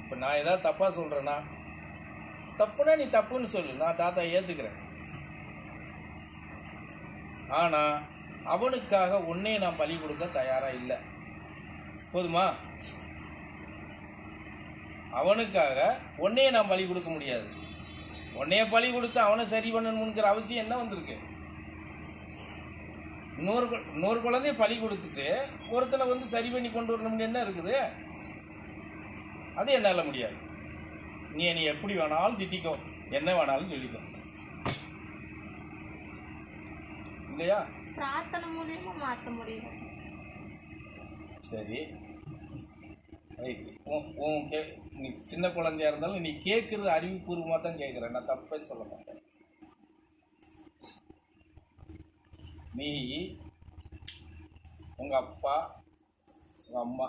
இப்போ நான் ஏதாவது தப்பாக சொல்கிறேன்னா, தப்புனா நீ தப்புன்னு சொல்லு, நான் தாத்தா ஏற்றுக்கிறேன். ஆனால் அவனுக்காக உன்னையே நான் பலி கொடுக்க தயாராக இல்லை. போதுமா? அவனுக்காக உன்னையே நான் பலி கொடுக்க முடியாது. உன்னைய பலி கொடுத்து அவனை சரி பண்ணணுங்கிற அவசியம் என்ன வந்திருக்கு? இன்னொரு குழந்தைய பலி கொடுத்துட்டு ஒருத்தனை வந்து சரி பண்ணி கொண்டு வரணும்னு என்ன இருக்குது? அது என்னால் முடியாது. நீ எப்படி வேணாலும் திட்டிக்கோ, என்ன வேணாலும் சொல்லிக்கோ, இல்லையா? பிரார்த்தனை மூலியமா மாற்ற முடியும். சரி, நீ சின்ன குழந்தையா இருந்தாலும் நீ கேட்கறது அறிவுபூர்வமாக தான் கேட்குற, நான் தப்பே சொல்ல மாட்டேன். நீ உங்கள் அப்பா உங்கள் அம்மா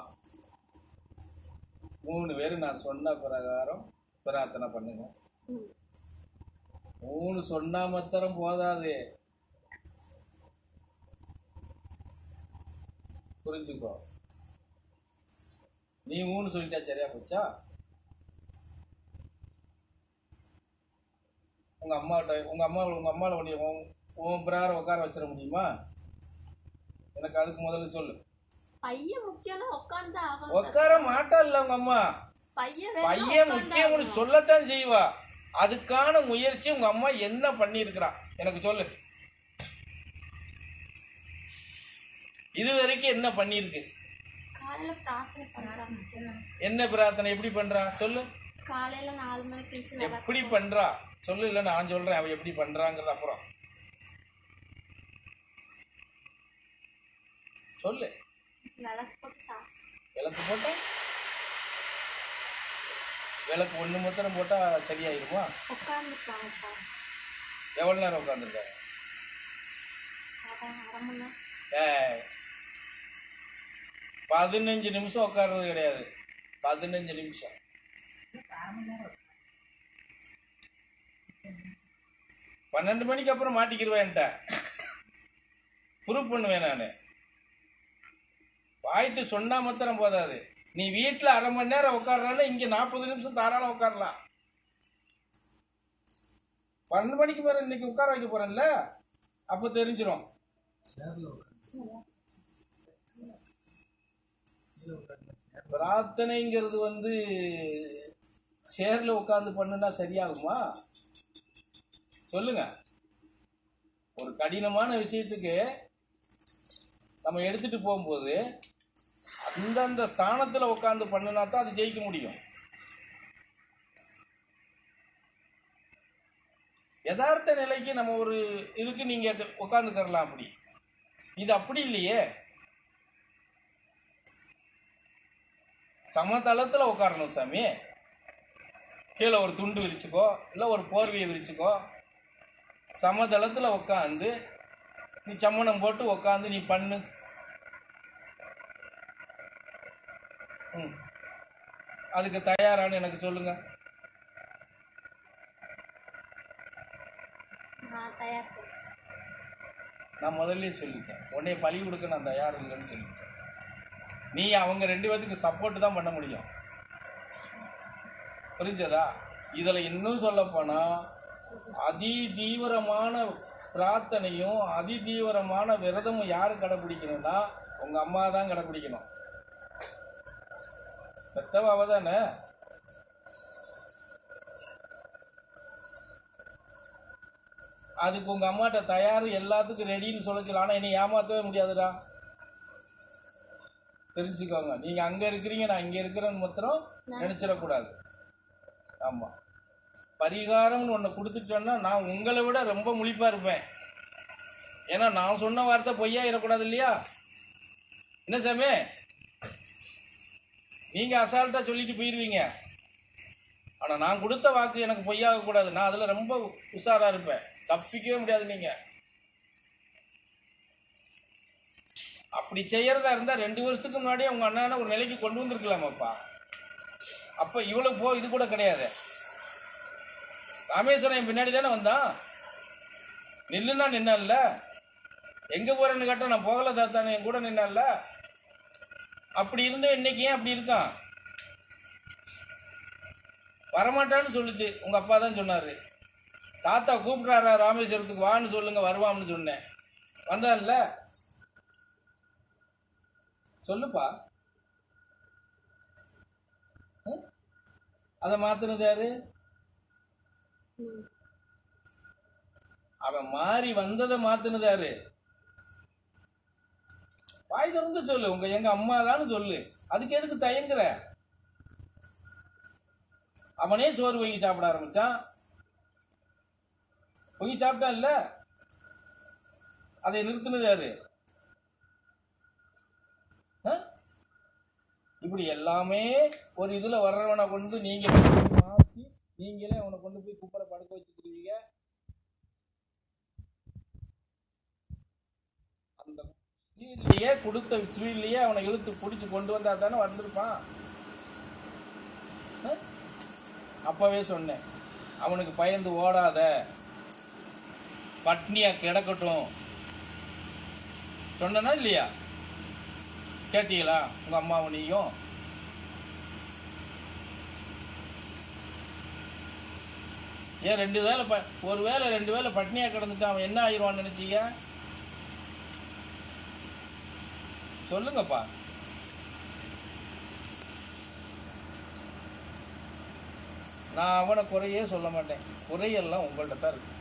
3 பேர் நான் சொன்ன பிரகாரம் பிரார்த்தனை பண்ணுங்க. 3 சொன்னா மாத்திரம் போதாது, புரிஞ்சுக்கோ. நீ 3 சொல்லிட்டா சரியா போச்சா? உங்க அம்மாவில் உன் பிரகாரம் உட்கார வச்சிட முடியுமா? எனக்கு அதுக்கு முதல்ல சொல்லு. பையன் முக்கியம், உட்கார மாட்டா இல்ல உங்க அம்மா. பையன் முக்கியம்னு சொல்லத்தான் செய்வா. அதுக்கான முயற்சி உங்க அம்மா என்ன பண்ணி இருக்கிறா எனக்கு சொல்லு. இது வரைக்கும் என்ன பண்ணிருக்கு? என்ன பிரார்த்தனை எப்படி பண்றா சொல்லு. காலையில 4 மணிக்கு எப்படி பண்றா சொல்லு. இல்ல நான் சொல்றேன் அவ எப்படி பண்றாங்கிறது அப்புறம் சொல்லு. விளக்கு போட்டா விளக்கு 1 மாத்திரம் போட்டா சரியாயிருமா? எவ்வளவு நேரம் உட்காந்துருக்க? 15 நிமிஷம் உட்கார்றது கிடையாது, 15 நிமிஷம். 12 மணிக்கு அப்புறம் மாட்டிக்கிடுவேன்ட்ட ப்ரூவ் பண்ணுவேன் நான். வாயிட்டு சொன்னா மாத்திரம் போதாது. நீ வீட்டில் 1/2 மணி நேரம் உட்காரனா இங்க 40 நிமிஷம் தாராளம் உட்காரலாம். 12 மணிக்கு மேல இன்னைக்கு உட்கார வைக்க போறேன்ல, அப்ப தெரிஞ்சிடும். பிரார்த்தனைங்கிறது வந்து சேர்ல உட்கார்ந்து பண்ணுனா சரியாகுமா சொல்லுங்க? ஒரு கடினமான விஷயத்துக்கு நம்ம எடுத்துட்டு போகும்போது அந்தந்த ஸ்தானத்துல உட்கார்ந்து பண்ணுனா தான் அது ஜெயிக்க முடியும். யதார்த்த நிலைக்கு நம்ம ஒரு இதுக்கு நீங்க உட்கார்ந்துக்கலாம், அப்படி இது அப்படி இல்லையே. சமதளத்துல உட்காரணும் சாமி. கீழே ஒரு துண்டு விரிச்சுக்கோ, இல்லை ஒரு போர்வையை விரிச்சுக்கோ. சமதளத்துல உட்காந்து நீ சம்மணம் போட்டு உட்காந்து நீ பண்ணு. அதுக்கு தயாரானு எனக்கு சொல்லுங்க. நான் முதல்ல சொல்லிட்டேன், உன்னைய பழி கொடுக்க நான் தயார் இல்லைன்னு சொல்லிட்டேன். நீ அவங்க 2 பேத்துக்கு சப்போர்ட் தான் பண்ண முடியும், புரிஞ்சதா? இதுல இன்னும் சொல்ல போனா அதி தீவிரமான பிரார்த்தனையும் அதி தீவிரமான விரதமும் யாரு கடைபிடிக்கணும்னா உங்க அம்மா தான் கடைபிடிக்கணும். பெத்தவாவ தானே. அதுக்கு உங்க அம்மாட்ட தயார் எல்லாத்துக்கும் ரெடின்னு சொல்லலாம். ஆனா என்னை ஏமாத்தவே முடியாதுடா, தெரிஞ்சுக்கோங்க. நீங்க அங்க இருக்கிறீங்க, நான் இங்க இருக்கிறேன்னு மாத்திரம் நினைச்சிடக்கூடாது. ஆமா, பரிகாரம்னு ஒன்று கொடுத்துட்டோன்னா நான் உங்களை விட ரொம்ப முழிப்பா இருப்பேன். ஏன்னா நான் சொன்ன வார்த்தை பொய்யாயிடக்கூடாது இல்லையா? என்ன சாமி, நீங்க அசால்ட்டா சொல்லிட்டு போயிருவீங்க. ஆனா நான் கொடுத்த வாக்கு எனக்கு பொய்யாக கூடாது. நான் அதுல ரொம்ப உஷாரா இருப்பேன், தப்பிக்கவே முடியாது. நீங்க அப்படி செய்யறதா இருந்தா 2 வருஷத்துக்கு முன்னாடியே உங்க அண்ணனை ஒரு நிலைக்கு கொண்டு வந்திருக்கலாமாப்பா. அப்ப இவ்வளவு இது கூட கிடையாது. ராமேஸ்வரன் என் பின்னாடி தானே வந்தான். நில்லுன்னா நின்னால, எங்க போறேன்னு கேட்டா நான் போகல தாத்தானே என் கூட நின்னால. அப்படி இருந்த இன்னைக்கு ஏன் அப்படி இருக்கான்? வரமாட்டான்னு சொல்லுச்சு. உங்கள் அப்பா தான் சொன்னார். தாத்தா கூப்பிட்றாரா ராமேஸ்வரத்துக்கு வான்னு சொல்லுங்க வருவான்னு சொன்னேன். வந்தான்ல, சொல்லுப்பா. அதை மாத்தினது யாரு? அவன் மாறி வந்ததை மாத்தினது யாரு? வாய் திறந்து சொல்லு, எங்க அம்மா தான் சொல்லு. அதுக்கு எதுக்கு தயங்குற? அவனே சோறு வாங்கி சாப்பிட ஆரம்பிச்சான். வாங்கி சாப்பிட்டான் இல்ல, அதை நிறுத்தினது யாரு? இப்படி எல்லாமே ஒரு இதுல வர்றவனை கொண்டு நீங்க மாத்தி நீங்களே அவனை கொண்டு போய் குப்பரை படுக்க வச்சுக்கிறீங்க. அந்த ஸ்பீட்லயே கொடுத்த ஸ்பீட்லயே அவனை இழுத்து பிடிச்சு கொண்டு வந்தா தானே வந்திருப்பான். அப்பவே சொன்னேன், அவனுக்கு பயந்து ஓடாத, பட்னியா கிடக்கட்டும் சொன்னா இல்லையா? கேட்டீங்களா உங்க அம்மாவும் நீயும்? ஏன் ஒரு வேளை 2 வேளை பட்னியா கிடந்துட்டு அவன் என்ன ஆயிடுவான்னு நினைச்சீங்க? சொல்லுங்கப்பா. நான் அவனை குறையே சொல்ல மாட்டேன். குறையெல்லாம் உங்கள்கிட்ட தான் இருக்கு.